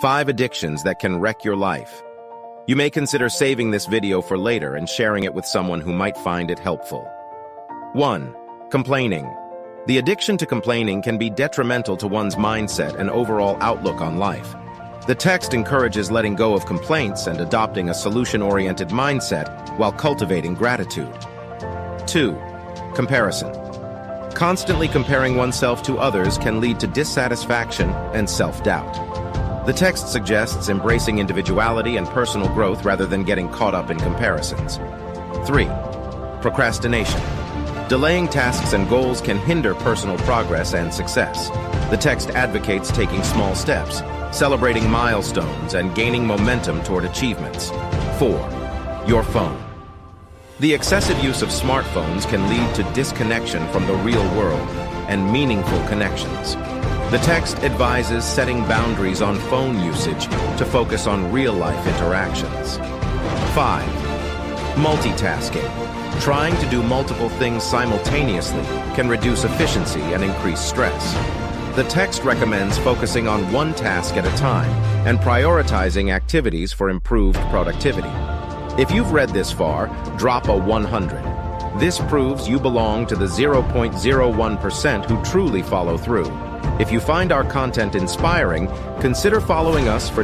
5 addictions that can wreck your life. You may consider saving this video for later and sharing it with someone who might find it helpful. 1. Complaining. The addiction to complaining can be detrimental to one's mindset and overall outlook on life. The text encourages letting go of complaints and adopting a solution-oriented mindset while cultivating gratitude. 2. Comparison. Constantly comparing oneself to others can lead to dissatisfaction and self-doubt. The text suggests embracing individuality and personal growth rather than getting caught up in comparisons. 3. Procrastination. Delaying tasks and goals can hinder personal progress and success. The text advocates taking small steps, celebrating milestones, and gaining momentum toward achievements. 4. Your phone. The excessive use of smartphones can lead to disconnection from the real world and meaningful connections. The text advises setting boundaries on phone usage to focus on real-life interactions. 5. Multitasking. Trying to do multiple things simultaneously can reduce efficiency and increase stress. The text recommends focusing on one task at a time and prioritizing activities for improved productivity. If you've read this far, drop a 100. This proves you belong to the 0.01% who truly follow through. If you find our content inspiring, consider following us for